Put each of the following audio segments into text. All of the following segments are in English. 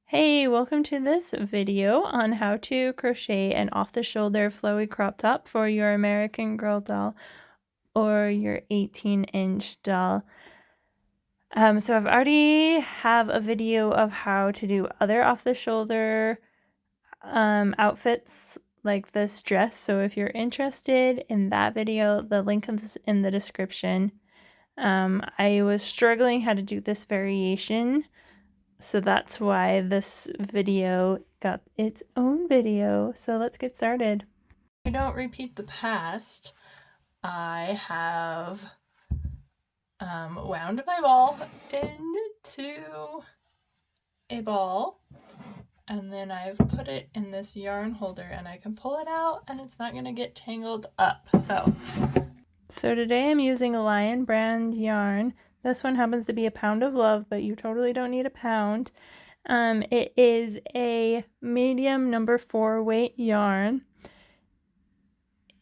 Hey, welcome to this video on how to crochet an off-the-shoulder flowy crop top for your American Girl doll or your 18-inch doll. So I've already have a video of how to do other off-the-shoulder outfits like this dress. So if you're interested in that video, the link is in the description. I was struggling how to do this variation, so that's why this video got its own video. So let's get started. We don't repeat the past. I have wound my ball into a ball, and then I've put it in this yarn holder, and I can pull it out and it's not going to get tangled up. So today I'm using a Lion brand yarn. This one happens to be a Pound of Love, but you totally don't need a pound. It is a medium number 4 weight yarn.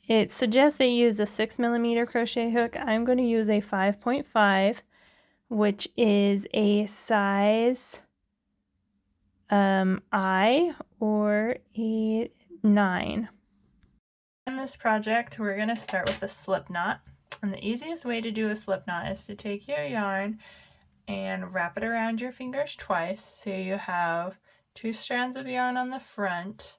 It suggests they use a 6mm crochet hook. I'm going to use a 5.5, which is a size I or a 9. In this project, we're going to start with a slip knot. And the easiest way to do a slip knot is to take your yarn and wrap it around your fingers twice, so you have 2 strands of yarn on the front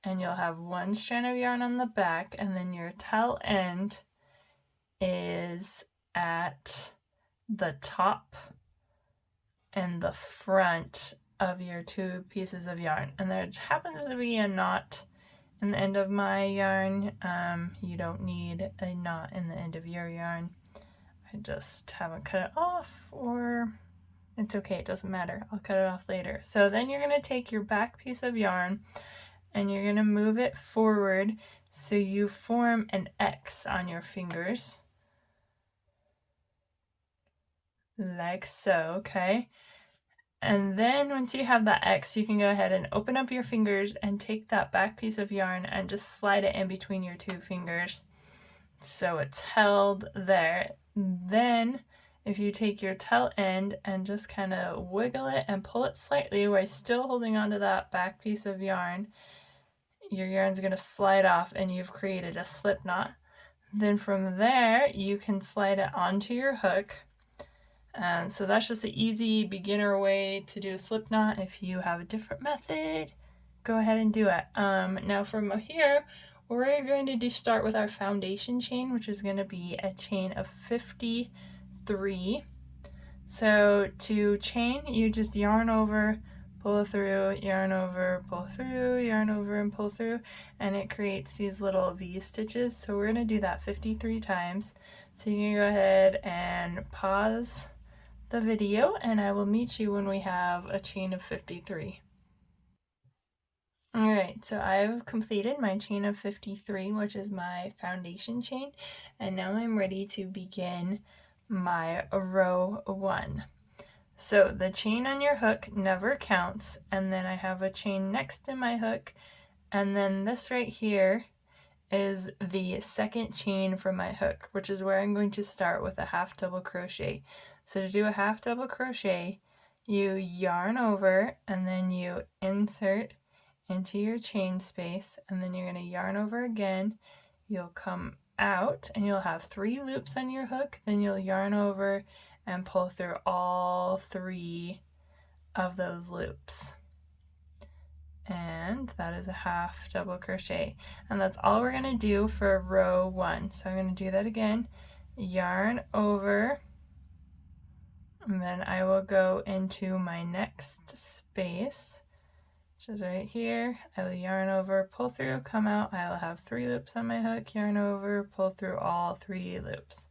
and you'll have 1 strand of yarn on the back, and then your tail end is at the top and the front of your 2 pieces of yarn. And there happens to be a knot in the end of my yarn. You don't need a knot in the end of your yarn. I just haven't cut it off, or it's okay, it doesn't matter. I'll cut it off later. So then you're going to take your back piece of yarn and you're going to move it forward so you form an X on your fingers. Like so, okay? And then once you have that X, you can go ahead and open up your fingers and take that back piece of yarn and just slide it in between your 2 fingers so it's held there. Then if you take your tail end and just kind of wiggle it and pull it slightly while still holding onto that back piece of yarn, your yarn's going to slide off and you've created a slip knot. Then from there, you can slide it onto your hook. So that's just an easy beginner way to do a slip knot. If you have a different method, go ahead and do it. Now from here, we're going to start with our foundation chain, which is going to be a chain of 53. So to chain, you just yarn over, pull through, yarn over, pull through, yarn over, and pull through, and it creates these little V stitches. So we're going to do that 53 times. So you can go ahead and pause the video, and I will meet you when we have a chain of 53. Alright, so I've completed my chain of 53, which is my foundation chain, and now I'm ready to begin my row 1. So the chain on your hook never counts, and then I have a chain next to my hook, and then this right here is the second chain from my hook, which is where I'm going to start with a half double crochet. So to do a half double crochet, you yarn over and then you insert into your chain space, and then you're going to yarn over again. You'll come out and you'll have 3 loops on your hook, then you'll yarn over and pull through all 3 of those loops. And that is a half double crochet, and that's all we're going to do for row 1. So I'm going to do that again, yarn over, and then I will go into my next space, which is right here. I will yarn over, pull through, come out. I will have 3 loops on my hook, yarn over, pull through all 3 loops.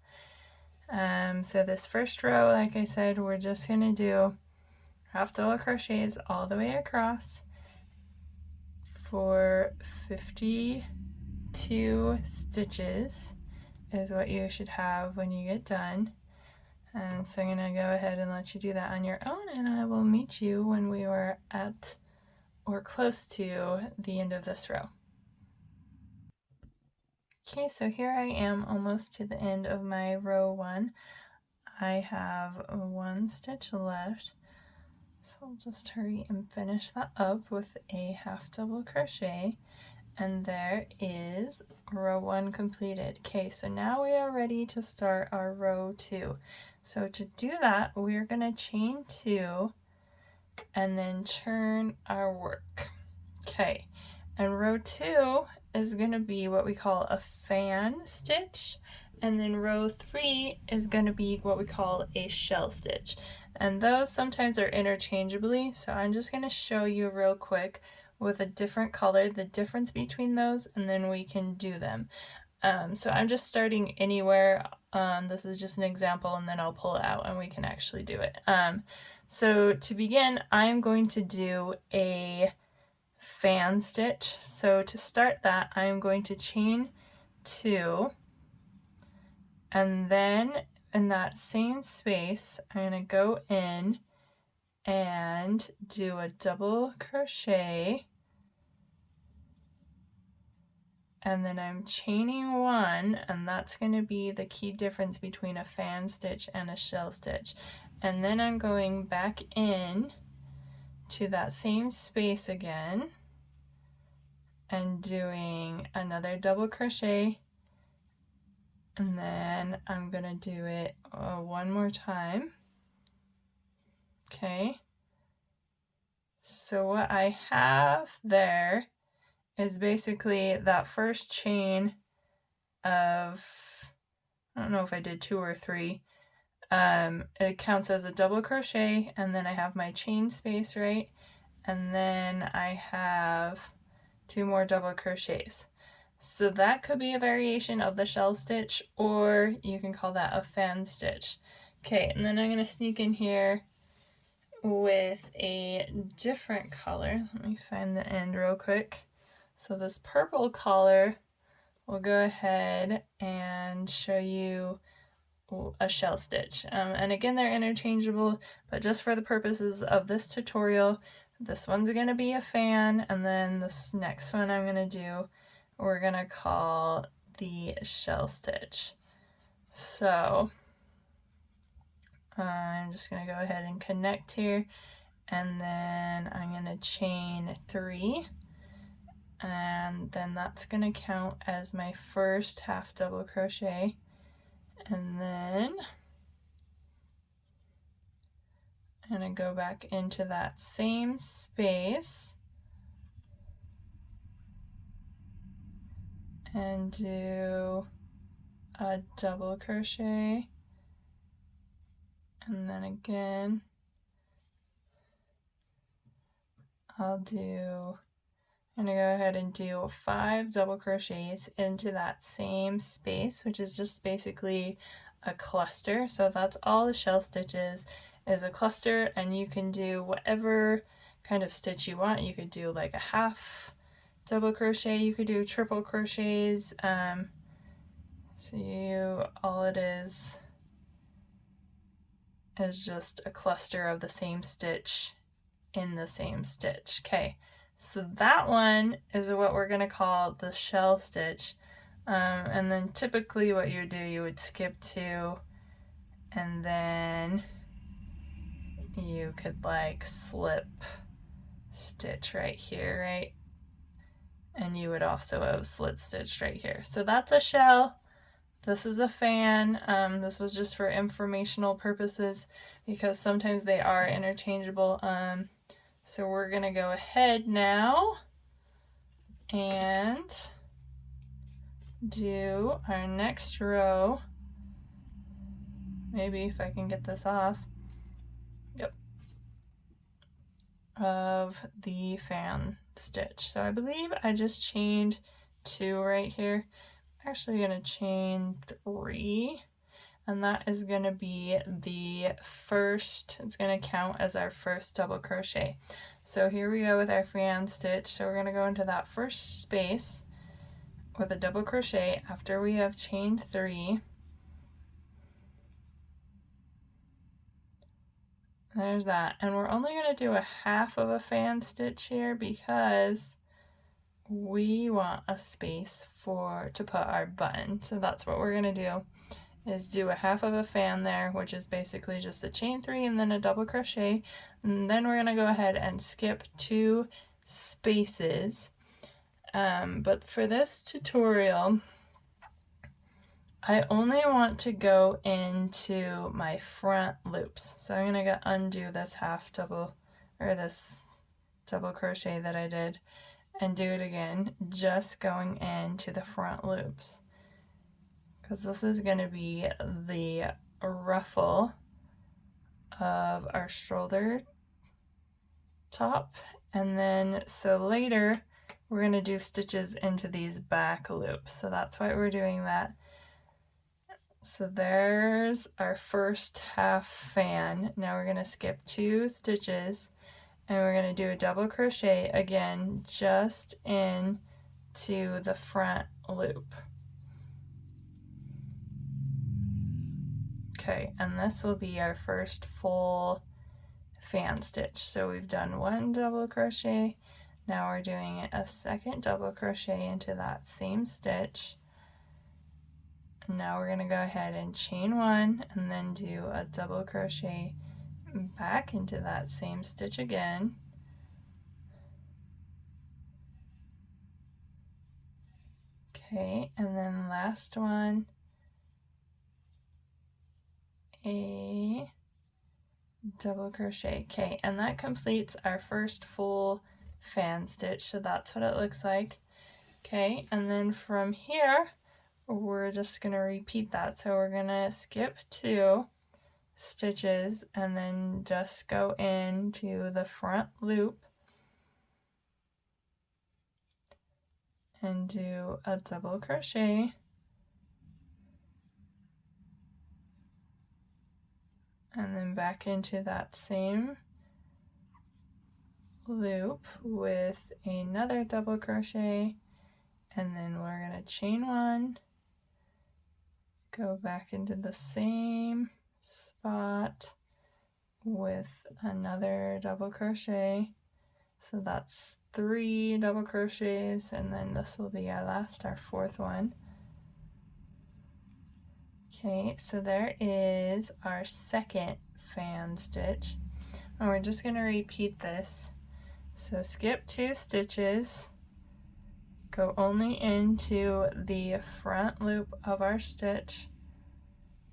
So this first row, like I said, we're just going to do half double crochets all the way across for 52 stitches is what you should have when you get done. And so I'm going to go ahead and let you do that on your own, and I will meet you when we are at or close to the end of this row. Okay, so here I am almost to the end of my row 1. I have 1 stitch left. So I'll just hurry and finish that up with a half double crochet, and there is row 1 completed. Okay, so now we are ready to start our row 2. So to do that, we're going to chain 2 and then turn our work. Okay, and row 2 is going to be what we call a fan stitch, and then row 3 is going to be what we call a shell stitch, and those sometimes are interchangeably, so I'm just going to show you real quick with a different color the difference between those, and then we can do them. So I'm just starting anywhere. This is just an example, and then I'll pull it out and we can actually do it. So to begin, I'm going to do a fan stitch. So to start that, I'm going to chain 2, and then in that same space I'm going to go in and do a double crochet, and then I'm chaining 1, and that's going to be the key difference between a fan stitch and a shell stitch. And then I'm going back in to that same space again and doing another double crochet, and then I'm gonna do it one more time. Okay, so what I have there is basically that first chain of, I don't know if I did 2 or 3, it counts as a double crochet, and then I have my chain space, right, and then I have 2 more double crochets. So that could be a variation of the shell stitch, or you can call that a fan stitch. Okay, and then I'm going to sneak in here with a different color. Let me find the end real quick. So this purple color, we'll go ahead and show you a shell stitch. And again, they're interchangeable, but just for the purposes of this tutorial, this one's going to be a fan, and then this next one I'm going to do, we're going to call the shell stitch. So I'm just going to go ahead and connect here, and then I'm going to chain 3, and then that's going to count as my first half double crochet, and then I'm going to go back into that same space and do a double crochet, and then again I'm gonna go ahead and do 5 double crochets into that same space, which is just basically a cluster. So that's all the shell stitches is a cluster, and you can do whatever kind of stitch you want. You could do like a half double crochet, you could do triple crochets. All it is just a cluster of the same stitch in the same stitch. Okay, so that one is what we're going to call the shell stitch. And then typically what you would do, you would skip 2, and then you could like slip stitch right here, right? And you would also have slit stitched right here. So that's a shell. This is a fan. This was just for informational purposes because sometimes they are interchangeable. So we're gonna go ahead now and do our next row. Maybe if I can get this off. Yep. Of the fan stitch. So I believe I just chained 2 right here. I'm actually gonna chain 3, and that is gonna be the first, it's gonna count as our first double crochet. So here we go with our fan stitch. So we're gonna go into that first space with a double crochet after we have chained 3. There's that, and we're only going to do a half of a fan stitch here because we want a space to put our button. So that's what we're going to do, is do a half of a fan there, which is basically just a chain 3 and then a double crochet, and then we're going to go ahead and skip 2 spaces. But for this tutorial, I only want to go into my front loops. So I'm going to undo this this double crochet that I did and do it again, just going into the front loops, because this is going to be the ruffle of our shoulder top. And then so later we're going to do stitches into these back loops, so that's why we're doing that. So there's our first half fan. Now we're going to skip 2 stitches and we're going to do a double crochet again just into the front loop. Okay, and this will be our first full fan stitch. So we've done 1 double crochet, now we're doing a second double crochet into that same stitch. And now we're going to go ahead and chain 1 and then do a double crochet back into that same stitch again. Okay, and then last one, a double crochet. Okay, and that completes our first full fan stitch, so that's what it looks like. Okay, and then from here we're just going to repeat that. So we're going to skip 2 stitches and then just go into the front loop and do a double crochet, and then back into that same loop with another double crochet, and then we're going to chain 1, go back into the same spot with another double crochet. So that's 3 double crochets, and then this will be our 4th one. Okay, so there is our second fan stitch, and we're just going to repeat this. So skip 2 stitches, go only into the front loop of our stitch,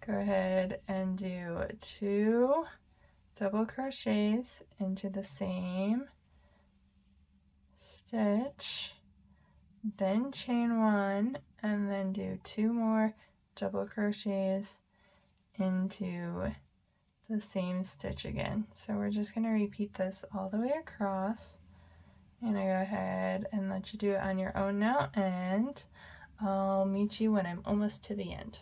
go ahead and do 2 double crochets into the same stitch, then chain 1, and then do 2 more double crochets into the same stitch again. So we're just going to repeat this all the way across. I'm going to go ahead and let you do it on your own now, and I'll meet you when I'm almost to the end.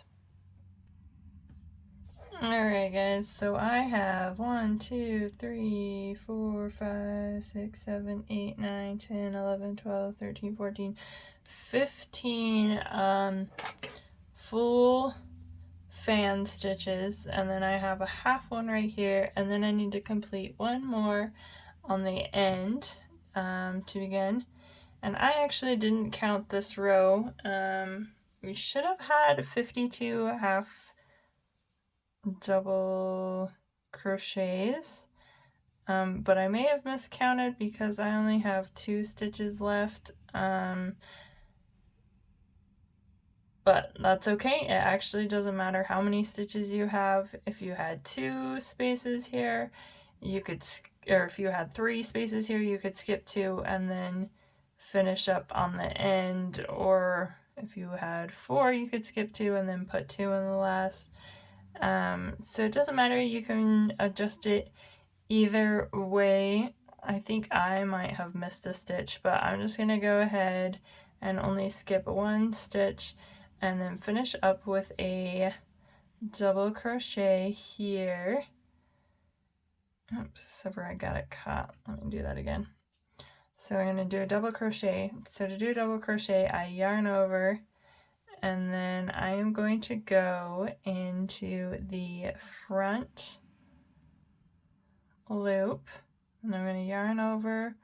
Alright guys, so I have 1, 2, 3, 4, 5, 6, 7, 8, 9, 10, 11, 12, 13, 14, 15 full fan stitches, and then I have a half one right here, and then I need to complete 1 more on the end to begin. And I actually didn't count this row. We should have had 52 half double crochets, but I may have miscounted because I only have 2 stitches left, but that's okay. It actually doesn't matter how many stitches you have. If you had 2 spaces here, you could, or if you had 3 spaces here, you could skip 2 and then finish up on the end, or if you had 4, you could skip 2 and then put 2 in the last. So it doesn't matter, you can adjust it either way. I think I might have missed a stitch, but I'm just going to go ahead and only skip 1 stitch and then finish up with a double crochet here. Oops, sorry, I got it caught. Let me do that again. So I'm going to do a double crochet. So to do a double crochet, I yarn over, and then I am going to go into the front loop, and I'm going to yarn over,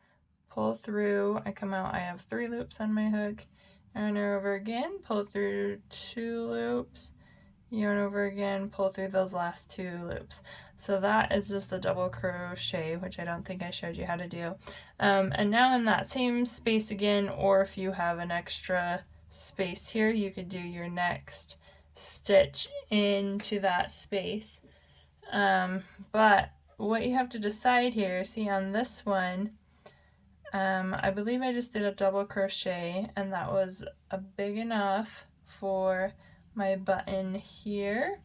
pull through, I come out, I have 3 loops on my hook, yarn over again, pull through 2 loops, yarn over again, pull through those last 2 loops. So that is just a double crochet, which I don't think I showed you how to do. And now in that same space again, or if you have an extra space here, you could do your next stitch into that space. But what you have to decide here, see on this one, I believe I just did a double crochet and that was big enough for my button here.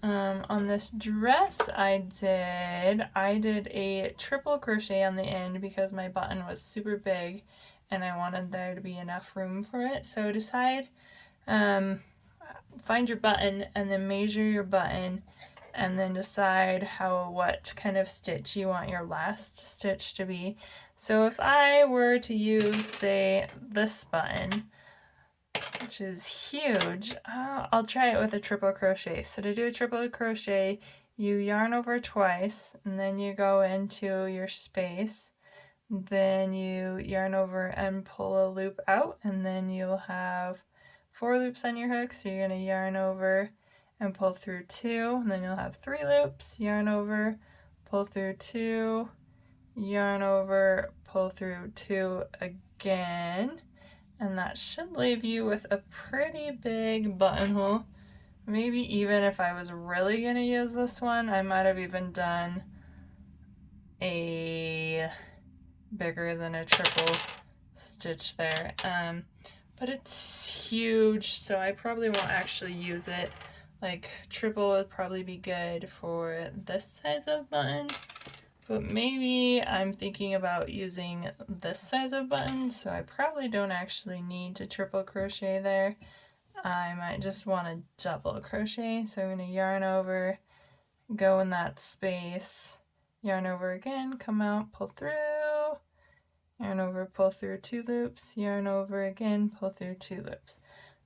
On this dress I did a triple crochet on the end because my button was super big and I wanted there to be enough room for it. So decide, find your button and then measure your button and then decide what kind of stitch you want your last stitch to be. So if I were to use, say, this button, which is huge, I'll try it with a triple crochet. So to do a triple crochet, you yarn over twice and then you go into your space, then you yarn over and pull a loop out, and then you'll have 4 loops on your hook. So you're going to yarn over and pull through 2, and then you'll have 3 loops, yarn over, pull through 2, yarn over, pull through 2 again, and that should leave you with a pretty big buttonhole. Maybe even if I was really going to use this one, I might have even done a bigger than a triple stitch there. But it's huge, so I probably won't actually use it. Like, triple would probably be good for this size of button, but maybe I'm thinking about using this size of button, so I probably don't actually need to triple crochet there. I might just want to double crochet, so I'm going to yarn over, go in that space, yarn over again, come out, pull through, yarn over, pull through 2 loops, yarn over again, pull through 2 loops.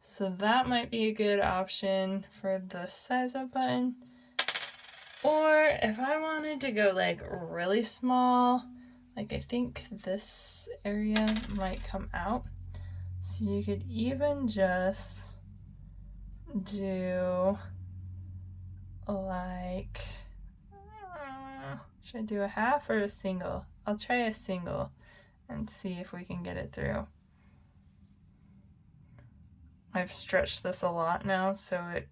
So that might be a good option for this size of button. Or if I wanted to go like really small, like I think this area might come out. So you could even just do like, should I do a half or a single? I'll try a single and see if we can get it through. I've stretched this a lot now, so it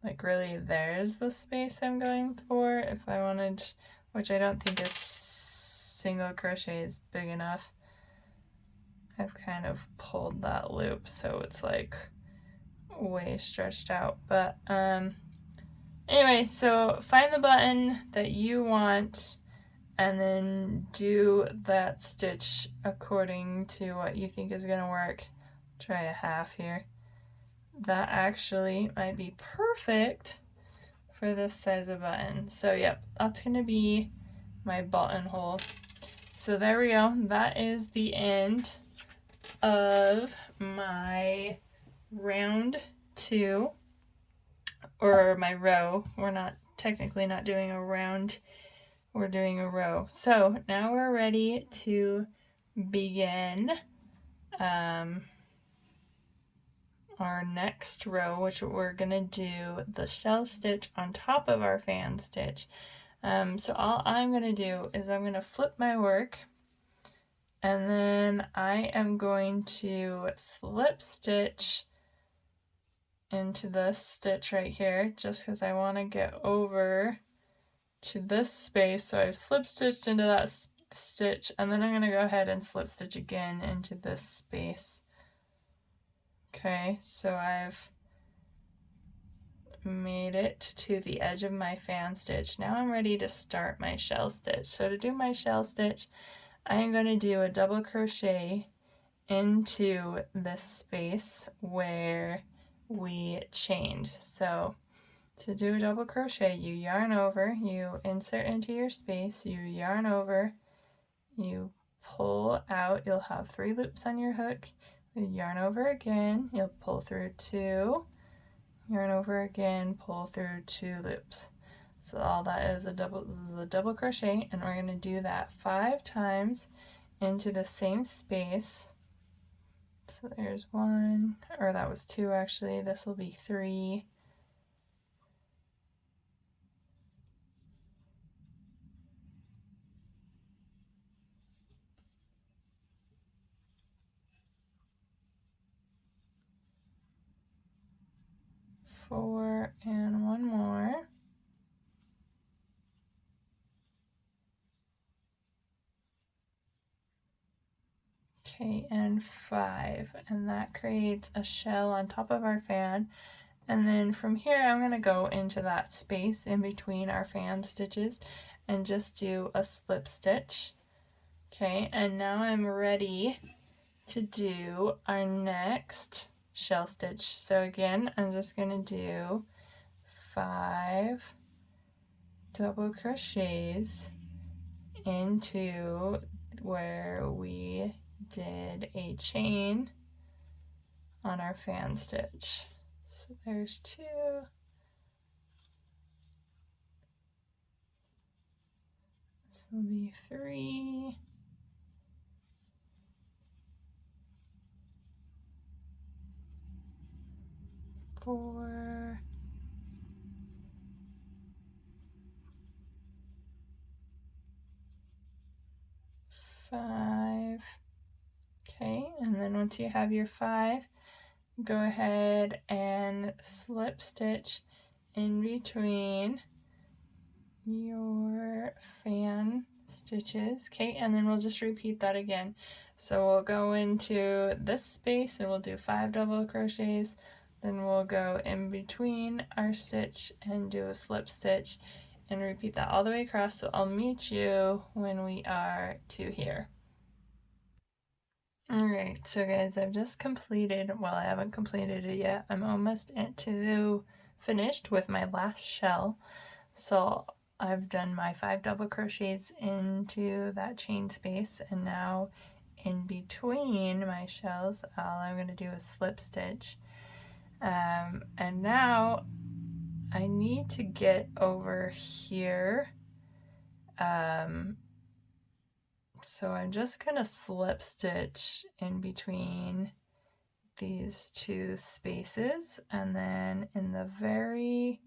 like really there's the space I'm going for if I wanted, which I don't think a single crochet is big enough. I've kind of pulled that loop so it's like way stretched out, but anyway, so find the button that you want and then do that stitch according to what you think is gonna work. Try a half here. That actually might be perfect for this size of button. So yep, that's gonna be my buttonhole. So there we go. That is the end of my round 2, or my row. We're technically not doing a round, we're doing a row. So now we're ready to begin our next row, which we're gonna do the shell stitch on top of our fan stitch. So all I'm gonna do is I'm gonna flip my work, and then I am going to slip stitch into this stitch right here, just because I want to get over to this space. So I've slip stitched into that stitch, and then I'm going to go ahead and slip stitch again into this space. Okay, so I've made it to the edge of my fan stitch. Now I'm ready to start my shell stitch. So to do my shell stitch, I am going to do a double crochet into this space where we chained. So to do a double crochet, you yarn over, you insert into your space, you yarn over, you pull out, you'll have 3 loops on your hook, you yarn over again, you'll pull through 2, yarn over again, pull through 2 loops. So all that is a double crochet, and we're going to do that 5 times into the same space. So there's 1, or that was 2 actually, this will be 3, 4 and 1 more. Okay, and 5, and that creates a shell on top of our fan. And then from here I'm going to go into that space in between our fan stitches and just do a slip stitch. Okay, and now I'm ready to do our next shell stitch. So again, I'm just going to do 5 double crochets into where we did a chain on our fan stitch. So there's 2. This will be 3. 4. 5. Okay, and then once you have your 5, go ahead and slip stitch in between your fan stitches. Okay, and then we'll just repeat that again. So we'll go into this space and we'll do 5 double crochets, then we'll go in between our stitch and do a slip stitch and repeat that all the way across. So I'll meet you when we are to here. Alright, so guys, I've just completed, well, I haven't completed it yet. I'm almost finished with my last shell. So I've done my 5 double crochets into that chain space, and now in between my shells, all I'm going to do is slip stitch. And now I need to get over here. So I'm just going to slip stitch in between these 2 spaces, and then in the very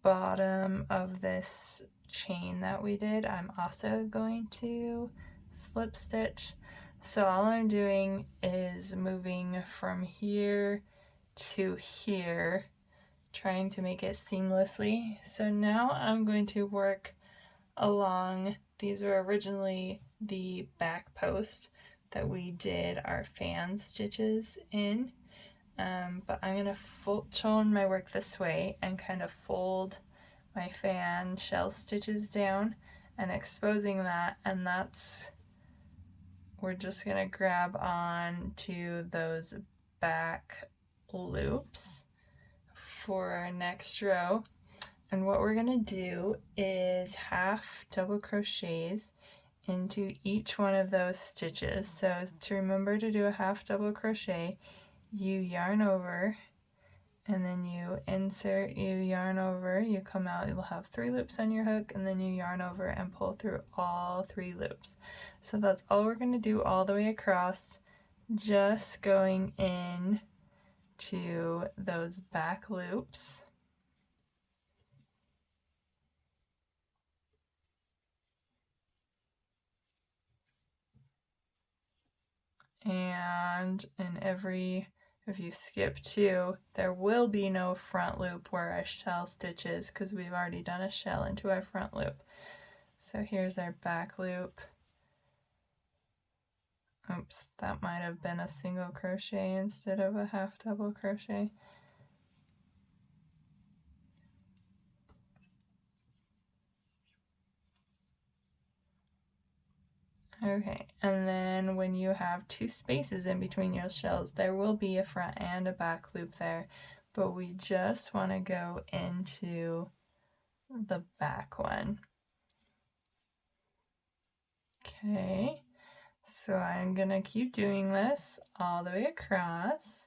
bottom of this chain that we did, I'm also going to slip stitch. So all I'm doing is moving from here to here, trying to make it seamlessly. So now I'm going to work along, these were originally the back post that we did our fan stitches in, but I'm going to turn my work this way and kind of fold my fan shell stitches down and exposing that, and we're just going to grab on to those back loops for our next row. And what we're going to do is half double crochets into each one of those stitches. So to remember to do a half double crochet, you yarn over, and then you insert, you yarn over, you come out, you'll have 3 loops on your hook, and then you yarn over and pull through all 3 loops. So that's all we're going to do all the way across, just going in to those back loops. And if you skip 2, there will be no front loop where our shell stitch is, because we've already done a shell into our front loop. So here's our back loop. Oops, that might have been a single crochet instead of a half double crochet. Okay, and then when you have 2 spaces in between your shells, there will be a front and a back loop there, but we just want to go into the back one. Okay, so I'm gonna keep doing this all the way across,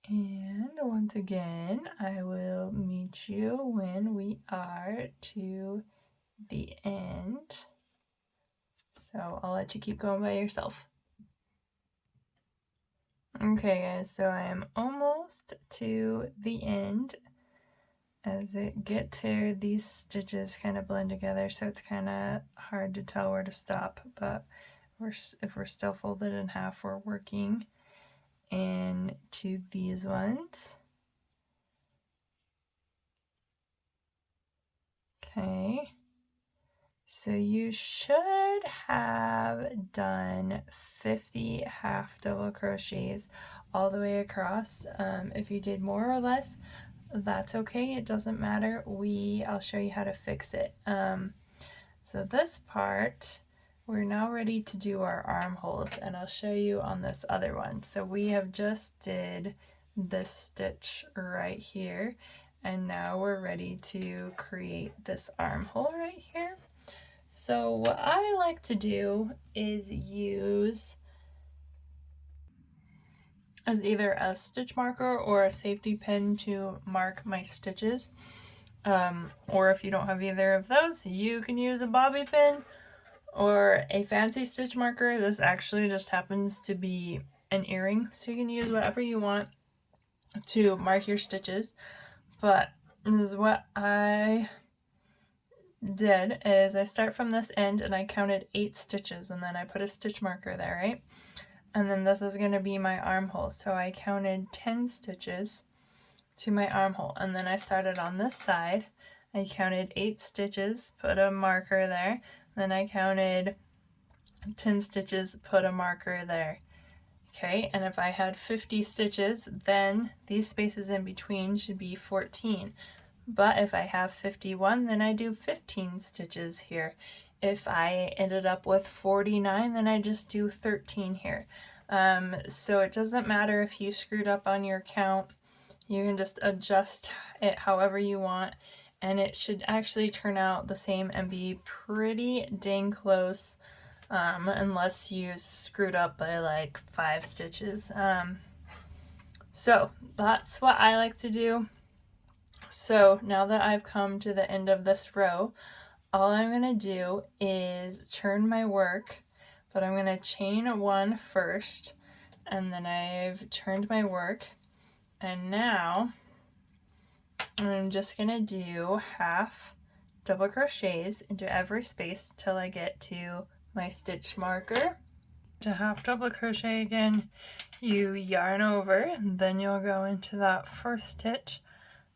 and once again I will meet you when we are to the end. So I'll let you keep going by yourself. Okay guys, so I am almost to the end. As it gets here, these stitches kind of blend together, so it's kind of hard to tell where to stop, but if we're still folded in half, we're working into these ones. Okay, so you should have done 50 half double crochets all the way across. If you did more or less, that's okay, it doesn't matter. I'll show you how to fix it. So this part, we're now ready to do our armholes, and I'll show you on this other one. So we have just did this stitch right here, and now we're ready to create this armhole right here. So what I like to do is use as either a stitch marker or a safety pin to mark my stitches. Or if you don't have either of those, you can use a bobby pin or a fancy stitch marker. This actually just happens to be an earring, so you can use whatever you want to mark your stitches. But this is what I did, is I start from this end and I counted 8 stitches, and then I put a stitch marker there, right? And then this is going to be my armhole, so I counted 10 stitches to my armhole, and then I started on this side. I counted 8 stitches, put a marker there, then I counted 10 stitches, put a marker there. Okay, and if I had 50 stitches, then these spaces in between should be 14. But if I have 51, then I do 15 stitches here. If I ended up with 49, then I just do 13 here. So it doesn't matter if you screwed up on your count. You can just adjust it however you want, and it should actually turn out the same and be pretty dang close, unless you screwed up by like 5 stitches. So that's what I like to do. So now that I've come to the end of this row, all I'm going to do is turn my work, but I'm going to chain 1 first, and then I've turned my work, and now I'm just going to do half double crochets into every space till I get to my stitch marker. To half double crochet again, you yarn over, and then you'll go into that first stitch,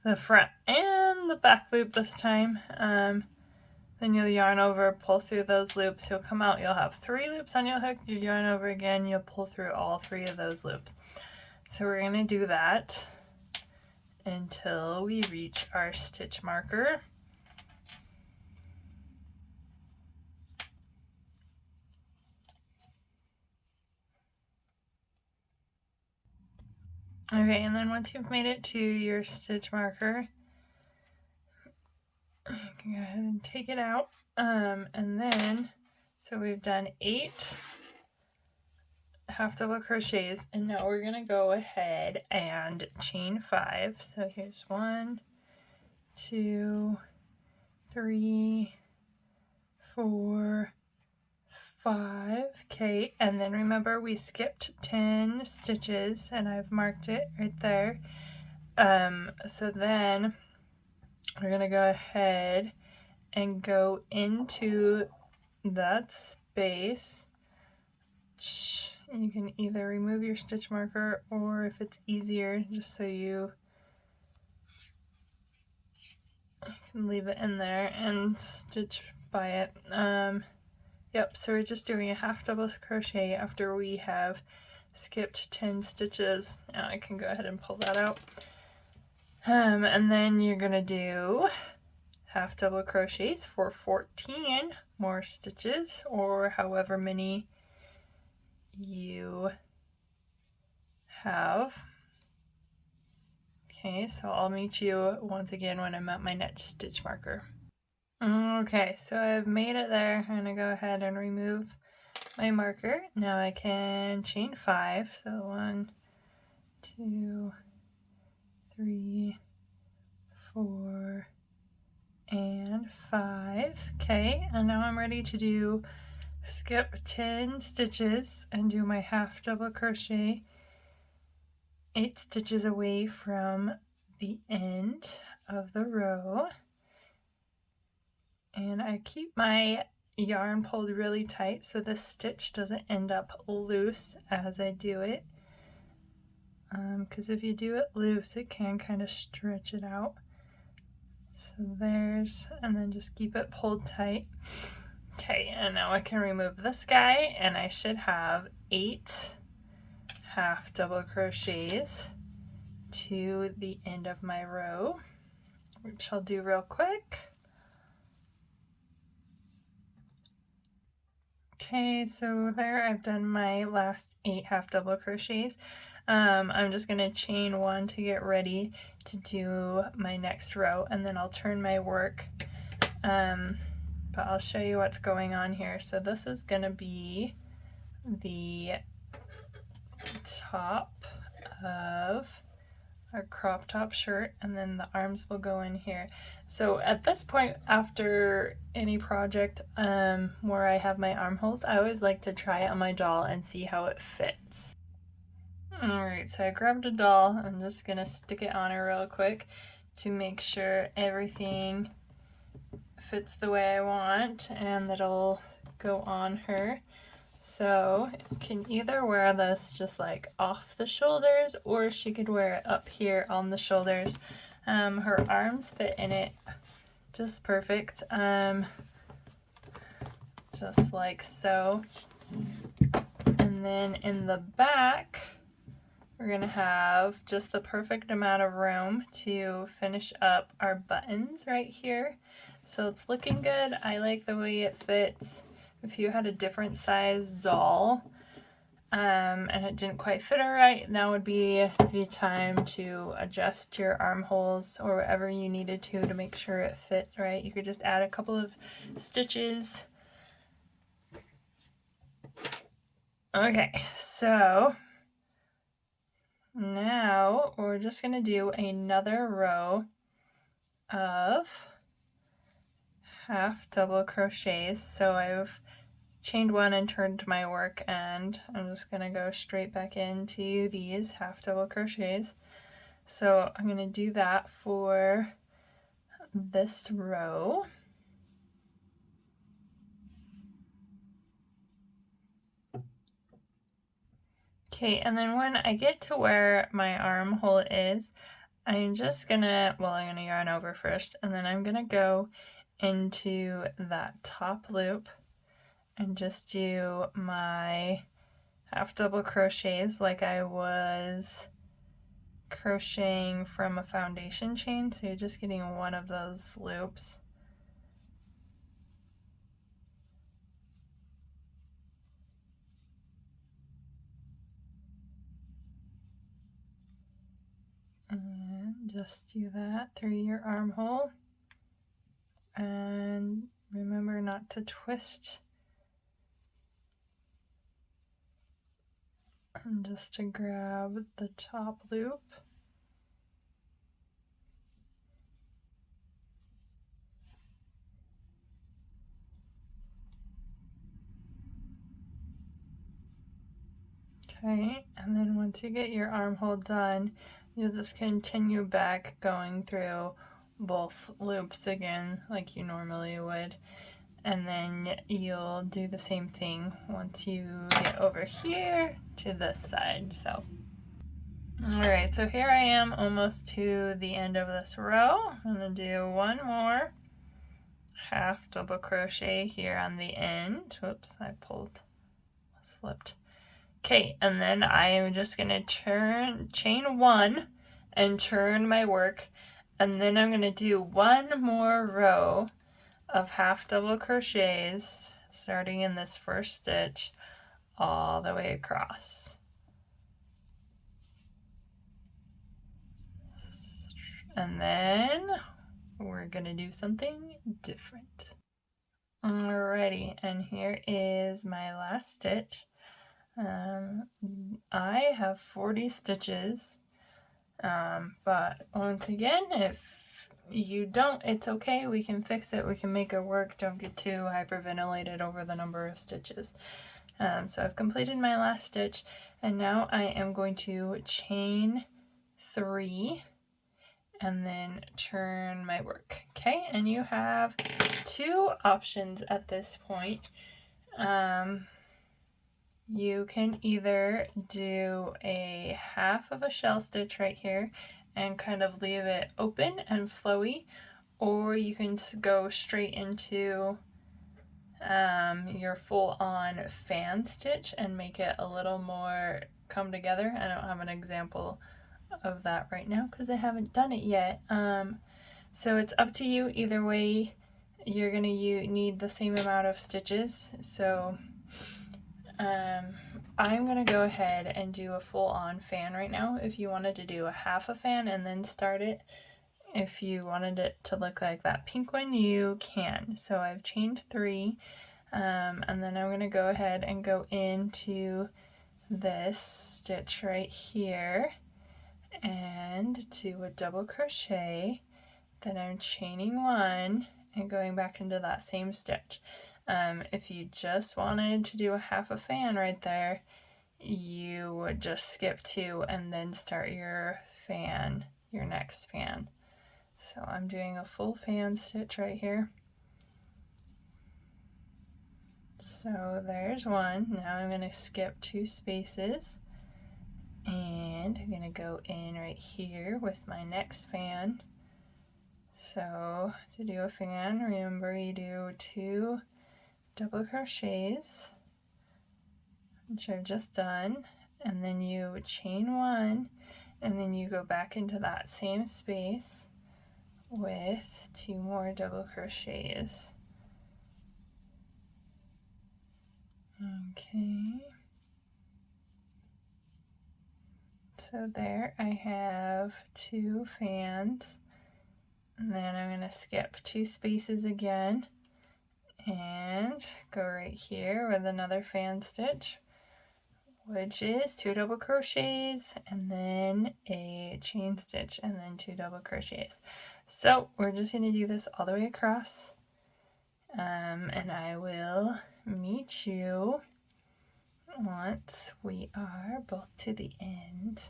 the front and the back loop this time. Then you'll yarn over, pull through those loops, you'll come out, you'll have 3 loops on your hook, you yarn over again, you'll pull through all 3 of those loops. So we're going to do that until we reach our stitch marker. Okay, and then once you've made it to your stitch marker, you can go ahead and take it out. And then, so we've done 8 half double crochets, and now we're gonna go ahead and chain 5. So here's 1, 2, 3, 4, 5. Okay, and then remember we skipped 10 stitches, and I've marked it right there. So then we're gonna go ahead and go into that space. You can either remove your stitch marker, or if it's easier, just so you can leave it in there and stitch by it. Yep, so we're just doing a half double crochet after we have skipped 10 stitches. Now I can go ahead and pull that out. And then you're gonna do half double crochets for 14 more stitches, or however many you have. Okay, so I'll meet you once again when I'm at my next stitch marker. Okay, so I've made it there. I'm gonna go ahead and remove my marker. Now I can chain 5. So 1, 2, 3, 4, and 5. Okay, and now I'm ready to skip 10 stitches and do my half double crochet 8 stitches away from the end of the row. And I keep my yarn pulled really tight so this stitch doesn't end up loose as I do it, because if you do it loose, it can kind of stretch it out. So there's, and then just keep it pulled tight. Okay, and now I can remove this guy, and I should have 8 half double crochets to the end of my row, which I'll do real quick. Okay, so there I've done my last 8 half double crochets. I'm just gonna chain 1 to get ready to do my next row, and then I'll turn my work. But I'll show you what's going on here. So this is gonna be the top of our crop top shirt, and then the arms will go in here. So at this point, after any project where I have my armholes, I always like to try it on my doll and see how it fits. Alright, so I grabbed a doll. I'm just gonna stick it on her real quick to make sure everything fits the way I want and that it'll go on her. So you can either wear this just like off the shoulders, or she could wear it up here on the shoulders. Her arms fit in it just perfect, just like so. And then in the back, we're gonna have just the perfect amount of room to finish up our buttons right here. So it's looking good. I like the way it fits. If you had a different size doll and it didn't quite fit her right, that would be the time to adjust your armholes or whatever you needed to make sure it fit right. You could just add a couple of stitches. Okay, so now we're just going to do another row of half double crochets. So I've chained 1 and turned my work, and I'm just going to go straight back into these half double crochets. So I'm going to do that for this row. Okay, and then when I get to where my armhole is, I'm just gonna, well, I'm gonna yarn over first, and then I'm gonna go into that top loop and just do my half double crochets like I was crocheting from a foundation chain. So you're just getting one of those loops. And just do that through your armhole. And remember not to twist. And just to grab the top loop. Okay, and then once you get your armhole done, you'll just continue back going through both loops again like you normally would. And then you'll do the same thing once you get over here to this side. So, alright, so here I am almost to the end of this row. I'm going to do one more half double crochet here on the end. Whoops, I slipped. Okay, and then I am just going to chain 1 and turn my work, and then I'm going to do one more row of half double crochets starting in this first stitch all the way across. And then we're going to do something different. Alrighty, and here is my last stitch. I have 40 stitches, but once again, if you don't, it's okay, we can fix it, we can make it work. Don't get too hyperventilated over the number of stitches. So I've completed my last stitch, and now I am going to chain 3 and then turn my work. Okay, and you have 2 options at this point. You can either do a half of a shell stitch right here and kind of leave it open and flowy, or you can go straight into your full-on fan stitch and make it a little more come together. I don't have an example of that right now because I haven't done it yet. So it's up to you. Either way, you're gonna need the same amount of stitches. So I'm gonna go ahead and do a full-on fan right now. If you wanted to do a half a fan and then start it, if you wanted it to look like that pink one, you can. So I've chained 3, and then I'm going to go ahead and go into this stitch right here and do a double crochet. Then I'm chaining 1 and going back into that same stitch. If you just wanted to do a half a fan right there, you would just skip 2 and then start your fan, your next fan. So I'm doing a full fan stitch right here. So there's 1. Now I'm going to skip 2 spaces and I'm going to go in right here with my next fan. So to do a fan, remember you do 2 double crochets, which I've just done, and then you chain 1 and then you go back into that same space with 2 more double crochets. Okay, so there I have 2 fans, and then I'm going to skip 2 spaces again and go right here with another fan stitch, which is 2 double crochets and then a chain stitch and then 2 double crochets. So we're just going to do this all the way across, and I will meet you once we are both to the end.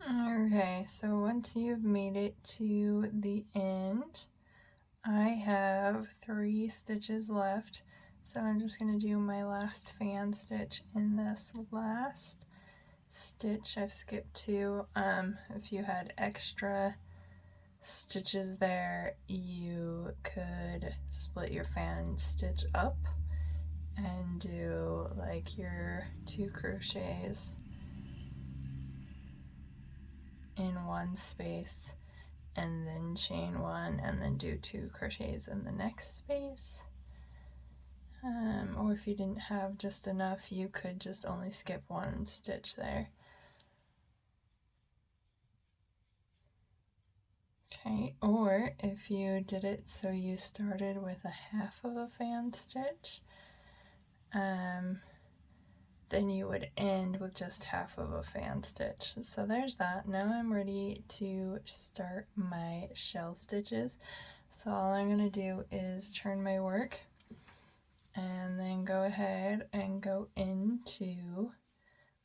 Okay, so once you've made it to the end, I have 3 stitches left, so I'm just going to do my last fan stitch in this last stitch. I've skipped 2. If you had extra stitches there, you could split your fan stitch up and do like your 2 crochets in one space and then chain 1 and then do 2 crochets in the next space. Or if you didn't have just enough, you could just only skip 1 stitch there. Okay, or if you did it so you started with a half of a fan stitch, then you would end with just half of a fan stitch. So there's that. Now I'm ready to start my shell stitches. So all I'm going to do is turn my work and then go ahead and go into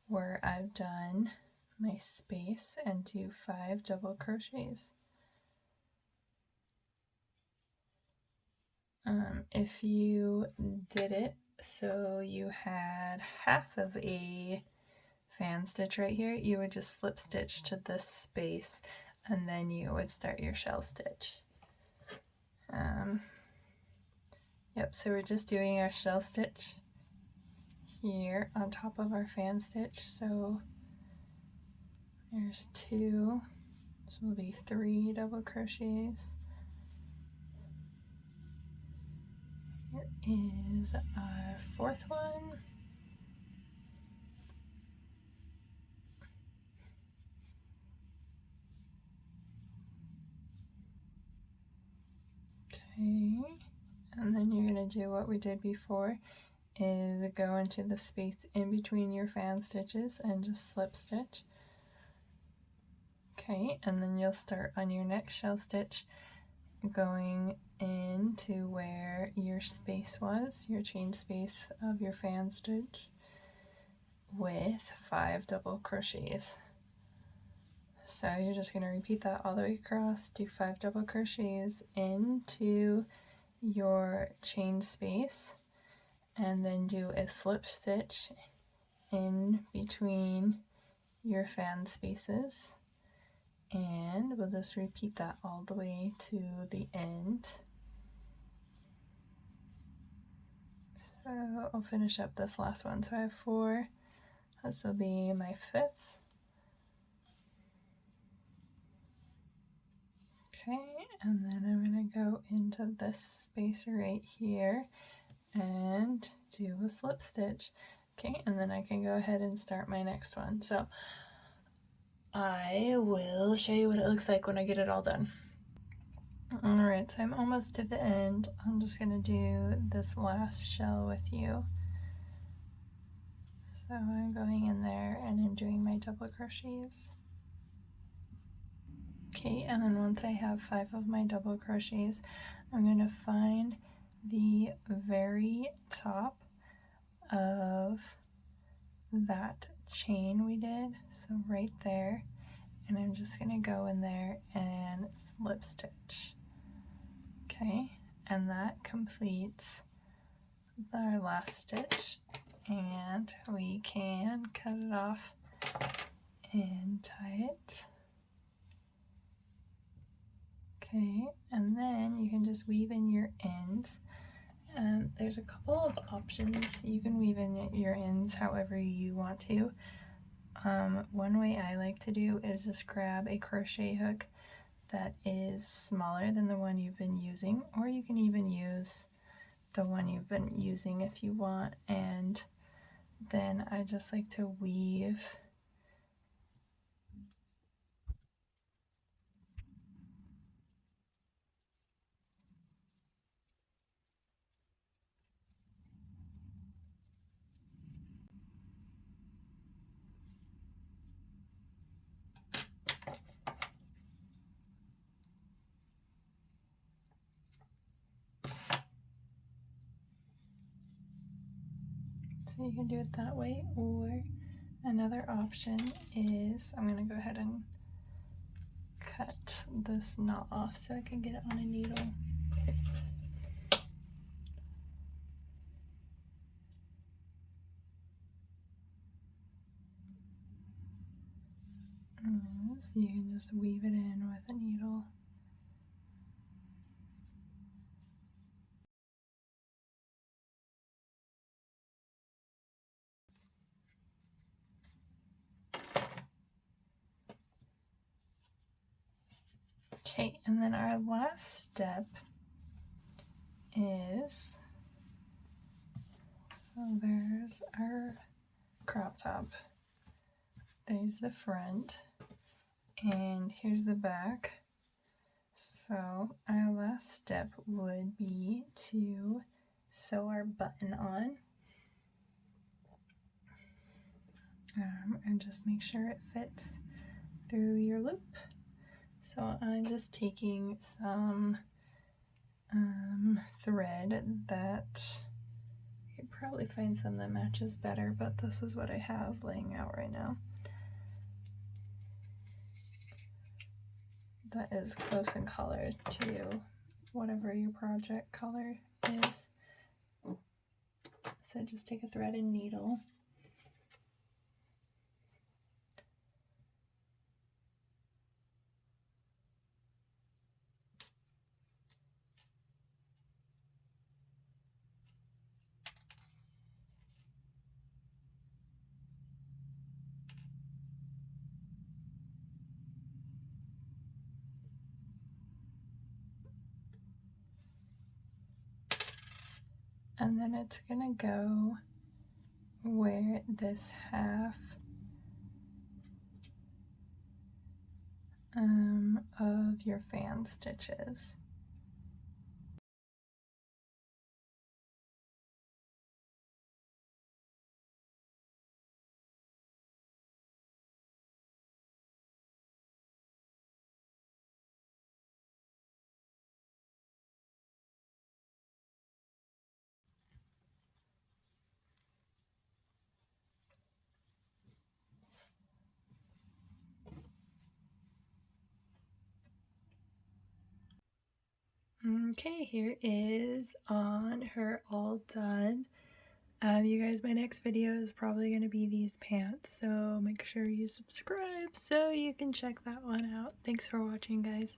where I've done my space and do 5 double crochets. If you did it so you had half of a fan stitch right here, you would just slip stitch to this space and then you would start your shell stitch. Yep, so we're just doing our shell stitch here on top of our fan stitch. So there's 2, this will be 3 double crochets. Here is our 4th one. Okay, and then you're going to do what we did before, is go into the space in between your fan stitches and just slip stitch. Okay, and then you'll start on your next shell stitch going into where your space was, your chain space of your fan stitch, with 5 double crochets. So you're just going to repeat that all the way across, do 5 double crochets into your chain space, and then do a slip stitch in between your fan spaces, And we'll just repeat that all the way to the end. So I'll finish up this last one. So I have 4, this will be my 5th. Okay, and then I'm going to go into this space right here and do a slip stitch. Okay, and then I can go ahead and start my next one. So I will show you what it looks like when I get it all done. Alright, so I'm almost to the end. I'm just going to do this last shell with you. So I'm going in there and I'm doing my double crochets. Okay, and then once I have 5 of my double crochets, I'm going to find the very top of that chain we did, so right there, and I'm just going to go in there and slip stitch. Okay, and that completes our last stitch, and we can cut it off and tie it. Okay, and then you can just weave in your ends. There's a couple of options. You can weave in your ends however you want to. One way I like to do is just grab a crochet hook that is smaller than the one you've been using, or you can even use the one you've been using if you want, and then I just like to weave so you can do it that way, or another option is I'm going to go ahead and cut this knot off so I can get it on a needle. So you can just weave it in with a needle. Okay, and then our last step is, so there's our crop top, there's the front, and here's the back. So our last step would be to sew our button on, and just make sure it fits through your loop. So I'm just taking some thread that you could probably find some that matches better, but this is what I have laying out right now. That is close in color to whatever your project color is. So just take a thread and needle. And then it's gonna go where this half of your fan stitches. Okay, here is on her all done You guys, my next video is probably going to be these pants, so make sure you subscribe so you can check that one out. Thanks for watching, guys.